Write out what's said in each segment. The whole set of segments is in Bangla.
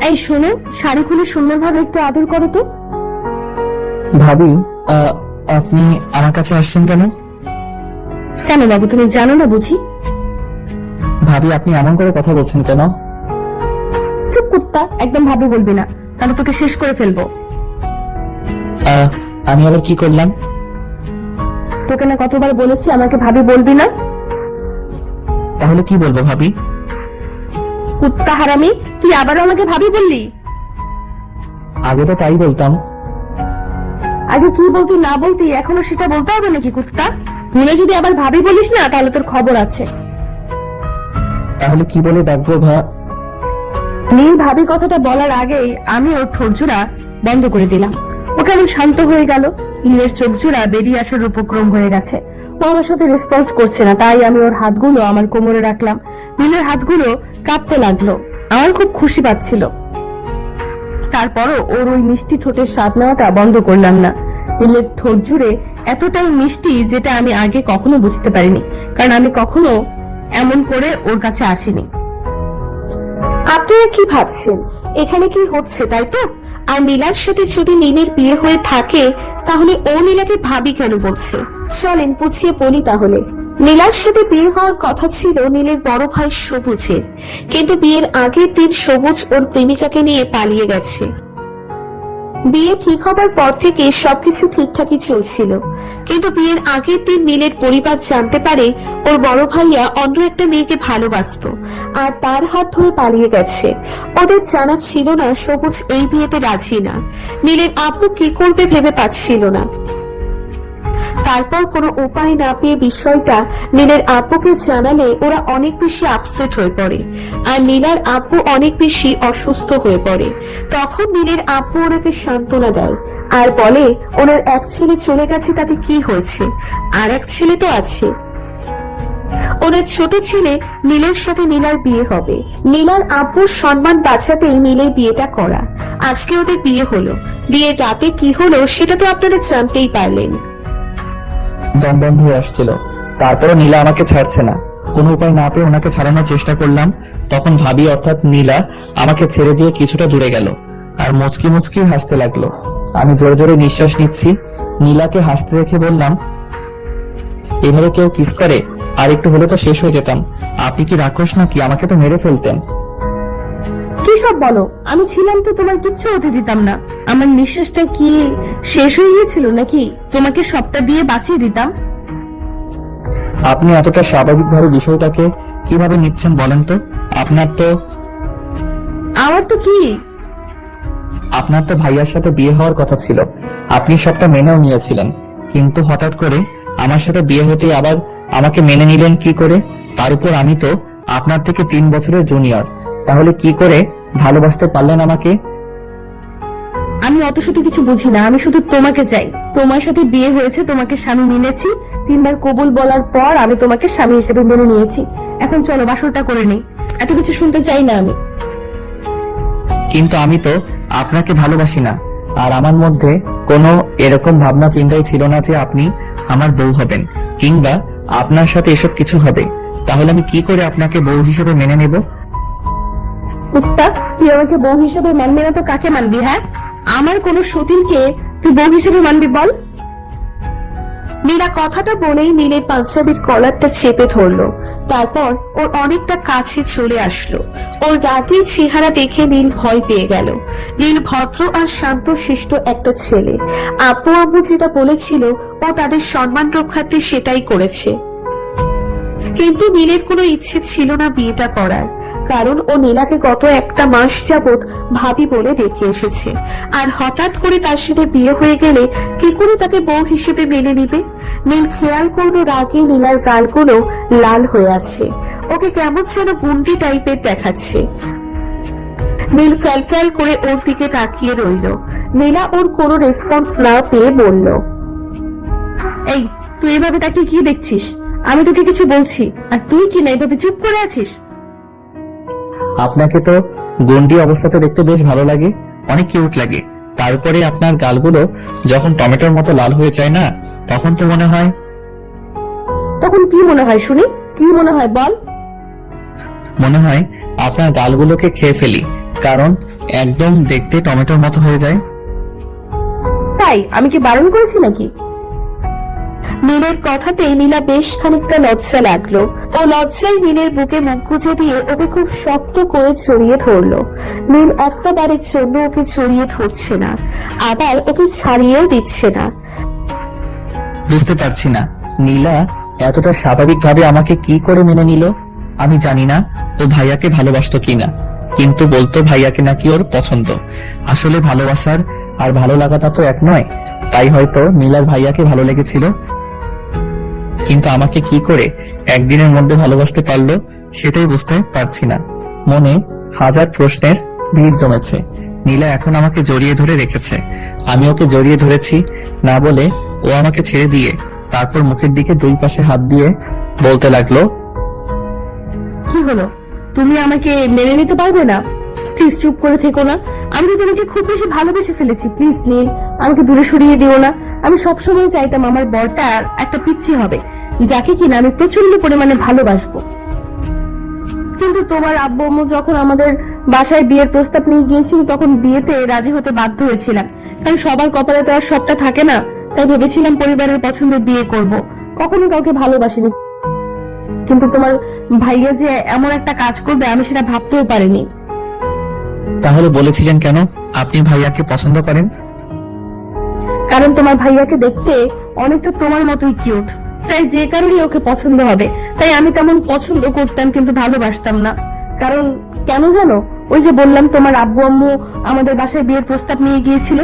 এই শোনো, শাড়ি খুলে সুন্দরভাবে একটু আদর করো তো। ভাবি, আপনি আমার কাছে আসছেন কেন? কেন বাবু, তুমি জানো না বুঝি? ভাবি, আপনি এমন করে কথা বলছেন কেন? চুপ কুত্তা, একদম ভাবি বলবি না, তাহলে তোকে শেষ করে ফেলবো। আমি আবার কি করলাম? তোকে না কতবার বলেছি আমাকে ভাবি বলবি না? তাহলে কি বলবো ভাবি? কুত্তা হারামি, তুই আবারও আমাকে ভাবি বললি। আগে তো তাই বলতাম। আগে কি বলতি না বলতি এখনো সেটা বলতে হবে নাকি কুত্তা? ভুলে যদি আবার ভাবি বলিস না তাহলে তোর খবর আছে। তাহলে কি বলে ডাকবো নীল ভাবি কথাটা বলার আগেই আমি ওর ঠোঁটজোড়া বন্ধ করে দিলাম। ও কেমন শান্ত হয়ে গেল। নীলের চোখ জোড়া বেরিয়ে আসার উপক্রম হয়ে গেছে। ও আমার সাথে রেসপন্স করছে না, তাই আমি ওর হাতগুলো আমার কোমরে রাখলাম। নীলের হাতগুলো কাঁপতে লাগলো। আমার খুব খুশি পাচ্ছিল। তারপরও ওর ওই মিষ্টি ঠোঁটের স্বাদ নেওয়াটা বন্ধ করলাম না। নীলের ঠোঁট জুড়ে এতটাই মিষ্টি যেটা আমি আগে কখনো বুঝতে পারিনি, কারণ আমি কখনো এমন করে ওর কাছে আসিনি। আপনারা কি ভাবছেন এখানে কি হচ্ছে, তাই তো? আর নীলার সাথে যদি নীলের বিয়ে হয়ে থাকে তাহলে ও নীলাকে ভাবি কেন বলছে? চলেন বুঝিয়ে বলি তাহলে। নীলার সাথে বিয়ে হওয়ার কথা ছিল নীলের বড় ভাই সবুজের, কিন্তু বিয়ের আগের দিন সবুজ ওর প্রেমিকাকে নিয়ে পালিয়ে গেছে। বিয়ে ঠিক হবার পর থেকে সবকিছু ঠিকঠাকই চলছিল, কিন্তু বিয়ের আগের দিন নীলের পরিবার জানতে পারে ওর বড় ভাইয়া অন্য একটা মেয়েকে ভালোবাসতো আর তার হাত ধরে পালিয়ে গেছে। ওদের জানা ছিল না সবুজ এই বিয়েতে রাজি না। নীলের আব্বু কি করবে ভেবে পাচ্ছিল না। তারপর কোনো উপায় না পেয়ে বিষয়টা নীলের আব্বুকে জানালে ওরা অনেক বেশি আপসেট হয়ে পড়ে আর নীলার আব্বু অনেক বেশি অসুস্থ হয়ে পড়ে। তখন নীলের আব্বু ওনাকে সান্ত্বনা দেয় আর বলে ওনার এক ছেলে চলে গেছে তাতে কি হয়েছে, আর এক ছেলে তো আছে। ওনার ছোট ছেলে নীলের সাথে নীলার বিয়ে হবে। নীলার আব্বুর সম্মান বাঁচাতেই নীলের বিয়েটা করা। আজকে ওদের বিয়ে হলো। বিয়ের রাতে কি হলো সেটা তো আপনারা জানতেই পারলেন। দম বন্ধ হয়ে আসছিল। তারপরও নীলা আমাকে ছাড়ছে না। কোনো উপায় না পেয়ে ওনাকে ছাড়ানোর চেষ্টা করলাম। তখন ভাবি অর্থাৎ নীলা আমাকে ছেড়ে দিয়ে কিছুটা দূরে গেল আর মুচকি মুচকি হাসতে লাগলো। আমি জোরে জোরে নিঃশ্বাস নিচ্ছি। নীলাকে হাসতে দেখে বললাম, এভাবে কেউ কিস করে? আর একটু হলে তো শেষ হয়ে যেতাম। আপনি কি রাক্ষস নাকি? আমাকে তো মেরে ফেলতেন। কি সব বলো? আমি ছিলাম তো তোমার কিচ্ছু হতে দিতাম না। আমার নিঃশ্বাসটা কি শেষ হয়ে গিয়েছিল নাকি তোমাকে সবটা দিয়ে বাঁচিয়ে দিতাম? আপনি এতটা স্বাভাবিকভাবে বিষয়টাকে কিভাবে নিচ্ছেন বলেন তো? আপনার তো ভাইয়ার সাথে বিয়ে হওয়ার কথা ছিল। আপনি সবটা মেনেও নিয়েছিলেন, কিন্তু হঠাৎ করে আমার সাথে বিয়ে হতে আবার আমাকে মেনে নিলেন কি করে? তার উপর আমি তো আপনার থেকে 3 বছরের জুনিয়র। তাহলে কি করে ভালোবাসতে পারলেন আমাকে? আমি অত শত কিছু বুঝি না, আমি শুধু তোমাকে চাই। তোমার সাথে বিয়ে হয়েছে, তোমাকে স্বামী মেনেছি। 3 বার কবুল বলার পর আমি তোমাকে স্বামী হিসেবে মেনে নিয়েছি। এখন চলো বাসরটা করে নেই। এত কিছু শুনতে চাই না আমি। কিন্তু আমি তো আপনাকে ভালোবাসি না, আর আমার মধ্যে কোনো এরকম ভাবনা চিন্তাই ছিল না যে আপনি আমার বউ হবেন কিংবা আপনার সাথে এসব কিছু হবে। তাহলে আমি কি করে আপনাকে বউ হিসেবে মেনে নেব? কুত্তা, তুই আমাকে বউ হিসেবে মানবি না তো কাকে মানবি? হ্যাঁ, আমার কোন সতীনকে তুই বউ হিসেবে মানবি বল? নীলা কথাটা বলেই নীলের পাঞ্জাবির কলারটা চেপে ধরলো। তারপর ওর অনেকটা কাছে চলে আসলো। ওর রাগী চেহারা দেখে নীল ভয় পেয়ে গেল। নীল ভদ্র আর শান্ত শিষ্ট একটা ছেলে। আব্বু আম্মু যেটা বলেছিল ও তাদের সম্মান রক্ষার্থে সেটাই করেছে। কিন্তু নীলের কোনো ইচ্ছে ছিল না বিয়েটা করার, কারণ ও নীলাকে গত 1 মাস যাবত ভাবি বলে দেখে এসেছে। আর হঠাৎ করে তার সাথে বিয়ে হয়ে গেলে কি করে তাকে বউ হিসেবে মেনে নিবে? নীল খেয়াল করলো রাগে নীলার গালগুলো লাল হয়ে আছে। ওকে কেমন যেন গুন্ডি টাইপের দেখাচ্ছে। নীল ফ্যাল করে ওর দিকে তাকিয়ে রইল। নীলা ওর কোনো রেসপন্স না পেয়ে বলল, এই তুই এভাবে তাকে কি দেখছিস? আমি তোকে কিছু বলছি আর তুই কি না এভাবে চুপ করে আছিস? আপনাকে তো গন্ডি অবস্থাতে দেখতে বেশ ভালো লাগে, অনেক কিউট লাগে। তারপরে আপনার গালগুলো যখন টমেটোর মতো লাল হয়ে যায় না, তখন তো মনে হয়। তখন কি মনে হয় শুনি? কি মনে হয় বল? মনে হয় আপনার গালগুলোকে খেয়ে ফেলি, কারণ একদম দেখতে টমেটোর মতো হয়ে যায়। তাই আমি কি বারণ করেছি নাকি? নীলের কথাতেই নীলা বেশ খানিকটা লজ্জা লাগলো। ও লজ্জায় নীলের বুকে মুখ গুজে দিয়ে ওকে খুব শক্ত করে জড়িয়ে ধরলো। নীল একটা বারের জন্য ওকে জড়িয়ে ধরছে না, আবার ওকে ছাড়িয়েও দিচ্ছে না। বুঝতে পারছি না নীলা এতটা স্বাভাবিকভাবে আমাকে কি করে মেনে নিল। আমি জানি না ও ভাইয়াকে ভালোবাসতো কিনা, কিন্তু বলতো ভাইয়াকে নাকি ওর পছন্দ। আসলে ভালোবাসার আর ভালো লাগাটা তো এক নয়, তাই হয়তো নীলার ভাইয়াকে ভালো লেগেছিল। কিন্তু আমাকে কি করে একদিনের মধ্যে ভালোবাসতে পারলো সেটাই বুঝতে পারছি না। মনে হাজার প্রশ্নের ভিড় জমেছে। নীলা এখন আমাকে জড়িয়ে ধরে রেখেছে, আমি ওকে জড়িয়ে ধরেছি না বলে ও আমাকে ছেড়ে দিয়ে তারপর মুখের দিকে দুই পাশে হাত দিয়ে বলতে লাগলো, কি হলো, তুমি আমাকে মেনে নিতে পারবে না? প্লিজ চুপ করে থেকো না, আমি তো তোমাকে খুব বেশি ভালোবেসে ফেলেছি। প্লিজ নীল, আমাকে দূরে সরিয়ে দিও না। আমি সবসময় চাইতাম আমার বরটা একটা পিচ্ছি হবে, যাকে কিনা আমি প্রচন্ড পরিমাণে ভালোবাসবো। কিন্তু তোমার আব্বু আম্মু যখন আমাদের বাসায় বিয়ের প্রস্তাব নিয়ে গিয়েছিল, তখন বিয়েতে রাজি হতে বাধ্য হয়েছিলাম, কারণ সবার কপালে তো আর সবটা থাকে না। তাই ভেবেছিলাম পরিবারের পছন্দে বিয়ে করব, কখনো কাউকে ভালোবাসিনি। কিন্তু তোমার ভাইয়া যে এমন একটা কাজ করবে আমি সেটা ভাবতেও পারিনি। তাহলে বলেছিলেন কেন আপনি ভাইয়াকে পছন্দ করেন? কারণ তোমার ভাইয়াকে দেখতে অনেকটা তোমার মতোই কিউট, তাই যে কারণে ওকে পছন্দ হবে। তাই আমি তেমন পছন্দ করতাম কিন্তু ভালোবাসতাম না। কারণ কেন জানো, ওই যে বললাম তোমার আব্বু আম্মু আমাদের বাসায় বিয়ের প্রস্তাব নিয়ে গিয়েছিল,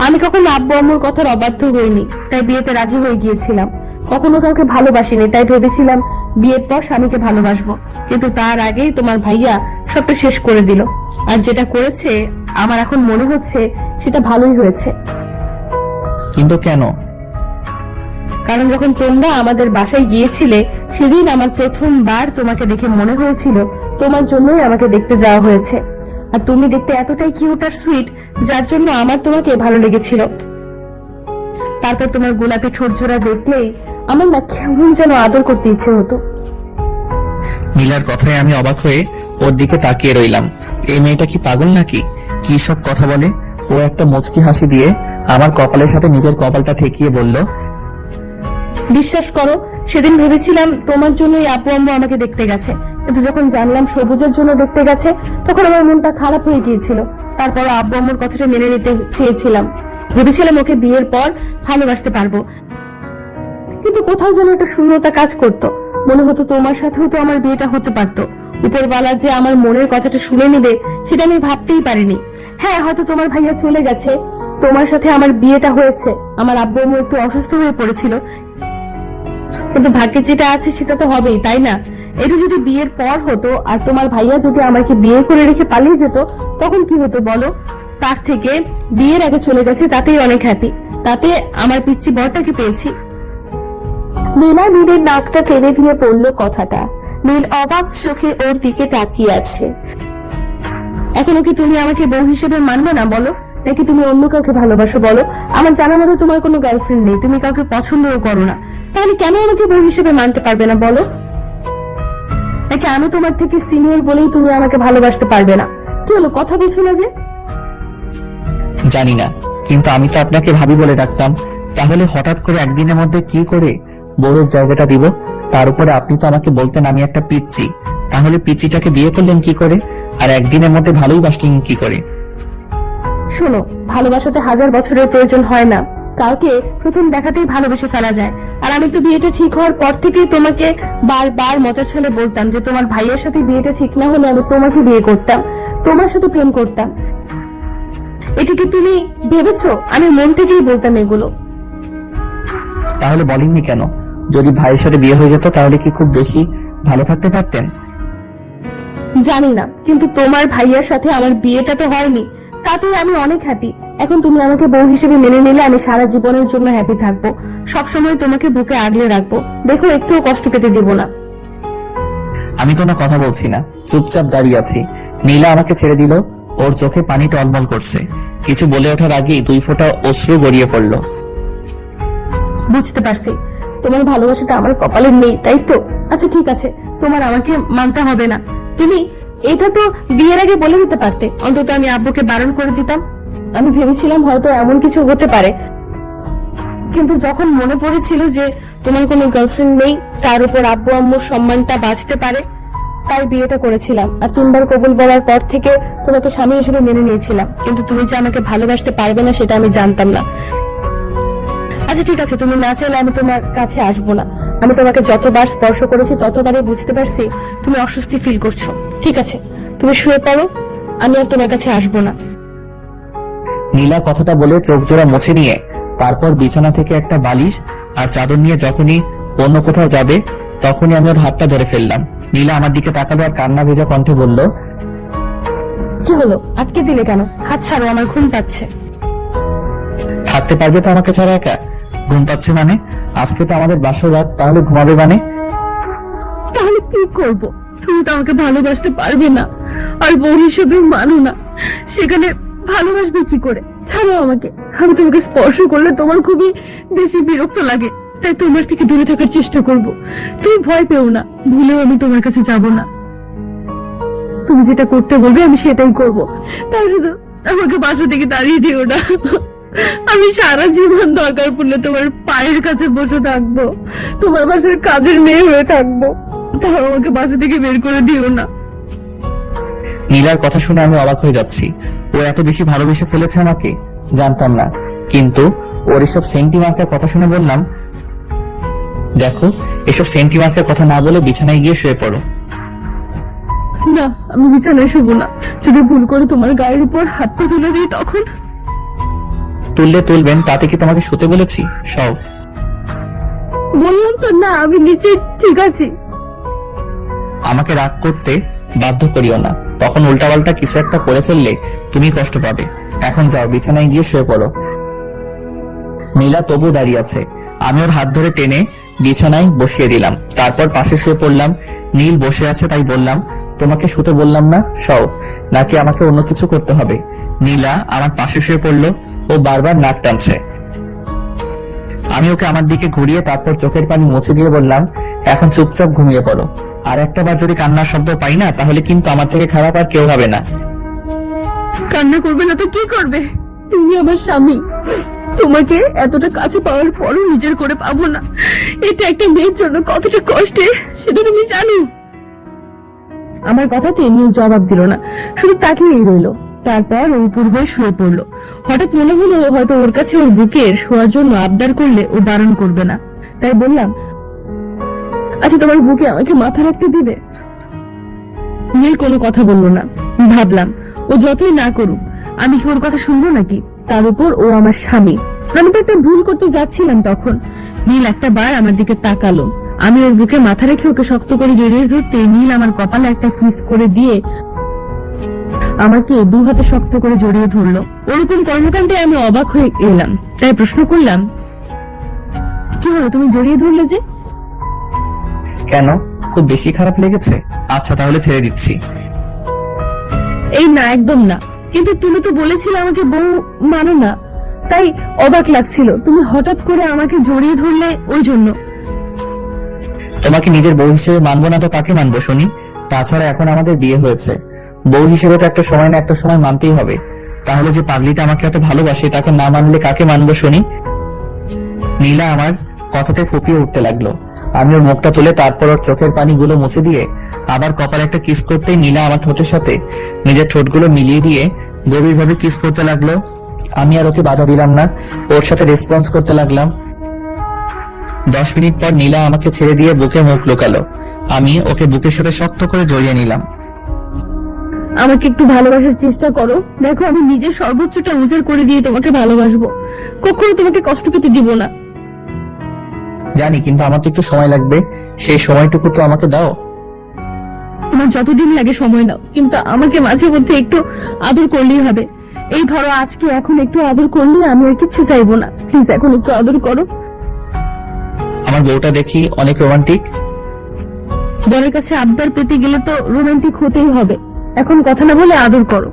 আমি কখনো আব্বু আম্মুর কথার অবাধ্য হইনি, তাই বিয়েতে রাজি হয়ে গিয়েছিলাম। কখনো কাউকে ভালোবাসিনি, তাই ভেবেছিলাম বিয়ের পর স্বামীকে ভালোবাসবো। কিন্তু তার আগেই তোমার ভাইয়া সবটা শেষ করে দিল, আর যেটা করেছে আমার এখন মনে হচ্ছে সেটা ভালোই হয়েছে। কিন্তু কেন? কারণ যখন তোমরা আমাদের বাসায় গিয়েছিলে, সেদিন আমার প্রথমবার তোমাকে দেখে মনে হয়েছিল তোমার জন্যই আমাকে দেখতে যাওয়া হয়েছে। আর তুমি দেখতে এতটাই কিউট আর সুইট, যার জন্য আমার তোমাকে ভালো লেগেছিল। তারপর তোমার গোলাপি ঠোঁটজোড়া দেখলেই আমার না কেমন যেন আদর করতে ইচ্ছে হতো। নীলার কথায় আমি অবাক হয়ে ওর দিকে তাকিয়ে রইলাম। এই মেয়েটা কি পাগল নাকি? কি সব কথা বলে? ও একটা মুচকি হাসি দিয়ে আমার কপালের সাথে নিজের কপালটা ঠেকিয়ে বলল, বিশ্বাস করো, সেদিন ভেবেছিলাম তোমার জন্যই আব্বু আম্মু আমাকে দেখতে গেছে, কিন্তু যখন জানলাম সবুজের জন্য দেখতে গেছে, তখন আমার মনটা খারাপ হয়ে গিয়েছিল। তারপর আব্বু আম্মুর কথাটা মেনে নিতে চেয়েছিলাম, ভেবেছিলাম ওকে বিয়ের পর ভালোবাসতে পারবো। কিন্তু কোথাও যেন একটা শূন্যতা কাজ করতো। মনে হতো তোমার সাথেও তো আমার বিয়েটা হতে পারতো। উপরওয়ালা যে আমার মনের কথাটা শুনে নেবে সেটা আমি ভাবতেই পারিনি। হ্যাঁ, হয়তো তোমার ভাইয়া চলে গেছে, তোমার সাথে আমার বিয়েটা হয়েছে, আমার আব্বু আম্মু একটু অসুস্থ হয়ে পড়েছিল, কিন্তু ভাগ্যে যেটা আছে সেটা তো হবেই, তাই না? এটা যদি বিয়ের পর হতো আর তোমার ভাইয়া যদি আমাকে বিয়ে করে রেখে পালিয়ে যেত, তখন কি হতো বলো? তার থেকে বিয়ের আগে চলে গেছে, তাতেই অনেক হ্যাপি। তাতে আমার পিচ্চি বরটাকে পেয়েছি। নীলা নীলের নাকটা টেনে দিয়ে বলল কথাটা। নীল অবাক চোখে ওর দিকে তাকিয়ে আছে। এখনো কি তুমি আমাকে বউ হিসেবে মানবে না বলো, নাকি তুমি অন্য কাউকে ভালোবাসো বলো? আমার জানা মতো তোমার কোনো গার্লফ্রেন্ড নেই, তুমি কাউকে পছন্দও করো না, তাহলে কেন আমাকে বউ হিসেবে মানতে পারবে না বলো? নাকি আমি তোমার থেকে সিনিয়র বলেই তুমি আমাকে ভালোবাসতে পারবে না? কি হলো, কথা বলছো না যে? জানি না, কিন্তু আমি তো আপনাকে ভাবি বলে ডাকতাম। তাহলে হঠাৎ করে একদিনের মধ্যে কি করে বউয়ের জায়গাটা দিব? তার উপরে আপনি তো আমাকে বলতেন আমি একটা পিচ্চি, তাহলে পিচ্চিটাকে বিয়ে করলেন কি করে? আর একদিনের মধ্যে ভালোই বাসলেন কি করে? শোনো, ভালোবাসাতে হাজার বছরের প্রয়োজন হয় না, কাউকে প্রথম দেখাতেই ভালোবেসে ফেলা যায়। আর আমি তো বিয়েটা ঠিক হওয়ার পর থেকেই তোমাকে বারবার মজার ছলে বলতাম যে তোমার ভাইয়ের সাথে বিয়েটা ঠিক না হলে আমি তোমাকে বিয়ে করতাম, তোমার সাথে প্রেম করতাম। এটা কি তুমি ভেবেছো? আমি মন থেকেই বলতাম এগুলো। তাহলে বলেননি কেন? যদি ভাইয়ের সাথে বিয়ে হয়ে যেত তাহলে কি খুব বেশি ভালো থাকতে পারতেন? জানি না, কিন্তু তোমার ভাইয়ার সাথে আমার বিয়েটা তো হয়নি, তাতে আমি অনেক হ্যাপি। এখন তুমি আমাকে বউ হিসেবে মেনে নিলে আমি সারা জীবনের জন্য হ্যাপি থাকবো, সবসময় তোমাকে বুকে আগলে রাখবো, দেখো একটুও কষ্ট পেতে দেব না। আমি কোনো কথা বলছি না, চুপচাপ দাঁড়িয়ে আছি। নীলা আমাকে ছেড়ে দিল, ওর চোখে পানি টলমল করছে। কিছু বলে ওঠার আগেই 2 ফোঁটা অশ্রু গড়িয়ে পড়লো। বুঝতে পারছি তোমার ভালোবাসাটা আমার কপালে নেই, তাই তো? আচ্ছা ঠিক আছে, তোমার আমাকে মানতে হবে না। তুমি এটা তো বিয়ের আগে বলে দিতে পারতে, অন্তত আমি আব্বুকে বারণ করে দিতাম। আমি ভেবেছিলাম হয়তো এমন কিছু হতে পারে, কিন্তু যখন মনে পড়েছিল যে তোমার কোনো গার্লফ্রেন্ড নেই, তার উপর আব্বু আম্মুর সম্মানটা বাঁচতে পারে, তাই বিয়েটা করেছিলাম। আর 3 বার কবুল বলার পর থেকে তোমাকে স্বামী হিসেবে মেনে নিয়েছিলাম, কিন্তু তুমি যে আমাকে ভালোবাসতে পারবে না সেটা আমি জানতাম না। আচ্ছা ঠিক আছে, তুমি না চাইলে আমি তোমার কাছে আসবো না। আমি তোমাকে যতবার স্পর্শ করেছি ততবারই বুঝতে পারছি তুমি অস্বস্তি ফিল করছো। ঠিক আছে, তুমি শুয়ে পড়ো, আমি আর তোমার কাছে আসবো না। নীলা কথাটা বলে চোখ জোড়া মুছে নিয়ে তারপর বিছানা থেকে একটা বালিশ আর চাদর নিয়ে যখনই অন্য কোথাও যাবে তখনই আমি ওর হাতটা ধরে ফেললাম। নীলা আমার দিকে তাকালো আর কান্না ভেজা কণ্ঠে বলল, কি হলো, আটকে দিলে কেন? হাত ছাড়ো, আমার ঘুম পাচ্ছে। থাকতে পারবে তো আমাকে ছাড়া একা? ঘুম পাচ্ছে মানে? আজকে তো আমাদের বাসর রাত, তাহলে ঘুমাবে মানে? তাহলে কি করব? তুমি তো আমাকে ভালোবাসতে পারবে না, আর বউ হিসেবে মানো না, সেখানে ভালোবাসবে কি করে? ছাড়ো আমাকে। আমি তোমাকে স্পর্শ করলে তোমার খুবই বেশি বিরক্ত লাগে, তাই তোমার থেকে দূরে থাকার চেষ্টা করব। তুমি ভয় পেও না, ভুলেও আমি তোমার কাছে যাব না। তুমি যেটা করতে বলবে আমি সেটাই করব। তাই শুধু আমাকে বাসা থেকে তাড়িয়ে দিও না। আমি সারা জীবন দরকার পড়লে তোমার পায়ের কাছে বসে থাকবো, তোমার বাসার কাজের মেয়ে হয়ে থাকবো, তাও আমাকে বাসা থেকে বের করে দিও না। নীলার কথা শুনে আমি অবাক হয়ে যাচ্ছি। ও এত বেশি ভালোবেসে ফেলেছে আমাকে, জানতাম না। কিন্তু ওর এসব সেন্টি মার্কার কথা শুনে বললাম, দেখো, এসব সেন্টি মার্কার কথা না বলে বিছানায় গিয়ে শুয়ে পড়ো। না, আমি বিছানায় শুবো না। যদি ভুল করে তোমার গায়ের উপর হাতটা তুলে দিই তখন? তুললে তুলবেন, তাতে কি তোমাকে শুতে বলেছি? সব বললাম তো না, আমি নিচে ঠিক আছি। আমাকে রাগ করতে বাধ্য করিও না, তখন উল্টাপাল্টা কিছু একটা করে ফেললে তুমি কষ্ট পাবে। এখন যাও, বিছানায় গিয়ে শুয়ে পড়ো। নীলা তবু দাঁড়িয়ে আছে। আমি ওর হাত ধরে টেনে বিছানায় বসিয়ে দিলাম, তারপর পাশে শুয়ে পড়লাম। নীল বসে আছে তাই বললাম, তোমাকে শুতে বললাম না, সও, নাকি আমাকে অন্য কিছু করতে হবে? নীলা আমার পাশে শুয়ে পড়লো। ও বারবার নাক টানছে। আমি ওকে আমার দিকে ঘুরিয়ে তারপর চোখের পানি মুছে দিয়ে বললাম, এখন চুপচাপ ঘুমিয়ে পড়ো। আর একটা বার যদি কান্নার শব্দ পাই না, তাহলে কিন্তু আমার থেকে খারাপ আর কেউ হবে না। কান্না করবে না তো কি করবে? তুমি আমার স্বামী, তোমাকে এতটা কাছে পাওয়ার পরও নিজের করে পাবো না, এটা একটা মেয়ের জন্য কতটা কষ্টের সেটা তুমি জানো। আমার কথাতে নীল জবাব দিল না, শুধু তাকিয়েই রইলো। তারপর ও উপর হয়ে শুয়ে পড়লো। হঠাৎ মনে হলো হয়তো ওর কাছে ওর বুকের শোয়ার জন্য আবদার করলে ও বারণ করবে না, তাই বললাম, আচ্ছা তোমার বুকে আমাকে মাথা রাখতে দিবে? নীল কোনো কথা বললো না। ভাবলাম ও যতই না করুক আমি কি ওর কথা শুনবো নাকি? তার উপর ও আমার স্বামী। আমি তো একটা ভুল করতে যাচ্ছিলাম তখন। নীল একটা বার আমার দিকে তাকালো। আমি ওর বুকে মাথা রেখে ওকে শক্ত করে জড়িয়ে ধরতে নীল আমার কপালে একটা কিস করে দিয়ে আমাকে 2 হাতে শক্ত করে জড়িয়ে ধরলো। ওরকম কর্মকাণ্ডে আমি অবাক হয়ে এলাম, তাই প্রশ্ন করলাম, কি হলো, তুমি জড়িয়ে ধরলে যে? কেন, খুব বেশি খারাপ লেগেছে? আচ্ছা তাহলে ছেড়ে দিচ্ছি। এই না, একদম না। কিন্তু তুমি তো বলেছিলে আমাকে বউ মানো না, তাই অবাক লাগছিল। তুমি হঠাৎ করে আমাকে জড়িয়ে ধরলে ওই জন্য। তোমাকে নিজের বউ হিসেবে মানবো না তো কাকে মানবো শুনি? তাছাড়া এখন আমাদের বিয়ে হয়েছে, বউ হিসেবে তো একটা সময় না একটা সময় মানতেই হবে। তাহলে যে পাগলিটা আমাকে এত ভালোবাসে তাকে না মানলে কাকে মানবো শুনি? নীলা আমার কথাতে ফুপিয়ে উঠতে লাগলো। আমি ওর মুখটা তুলে তারপর ওর চোখের পানিগুলো মুছে দিয়ে আবার কপালে একটা কিস করতেই নীলা আমার ঠোঁটের সাথে নিজের ঠোঁটগুলো মিলিয়ে দিয়ে গভীরভাবে কিস করতে লাগলো। আমি আর ওকে বাধা দিলাম না, ওর সাথে রেসপন্স করতে লাগলাম। 10 মিনিট পর নীলা আমাকে ছেড়ে দিয়ে বুকে মুখ লুকালো। আমি ওকে বুকের সাথে শক্ত করে জড়িয়ে নিলাম। আমাকে একটু ভালোবাসার চেষ্টা করো, দেখো আমি নিজের সর্বোচ্চটা উজাড় করে দিয়ে তোমাকে ভালোবাসবো, কখনো তোমাকে কষ্ট পেতে দিব না। জানি, কিন্তু আমার তো একটু সময় লাগবে, সেই সময়টুকু তো আমাকে দাও। তোমার যতদিন লাগে সময় নাও, কিন্তু আমাকে মাঝে মধ্যে একটু আদর করলেই হবে। এই ধরো আজকে এখন একটু আদর করলে আমি আর কিছু চাইবো না, প্লিজ এখন একটু আদর করো। আমার বউটা দেখি অনেক রোমান্টিক। বরের কাছে আবদার পেতে গেলে তো রোমান্টিক হতেই হবে। এখন কথা না বলে আদর করো।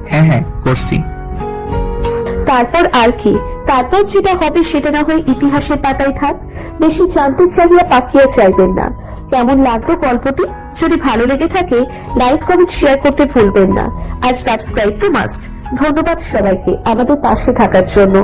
হ্যাঁ হ্যাঁ করছি। তারপর আর কি? তারপর যেটা হবে সেটা না হয় ইতিহাসের পাতায় থাক। বেশি জানতে চাইলে পাকিয়ে চাইবেন না। কেমন লাগলো গল্পটি যদি ভালো লেগে থাকে লাইক কমেন্ট শেয়ার করতে ভুলবেন না, আর সাবস্ক্রাইব তো মাস্ট। ধন্যবাদ সবাইকে আমাদের পাশে থাকার জন্য।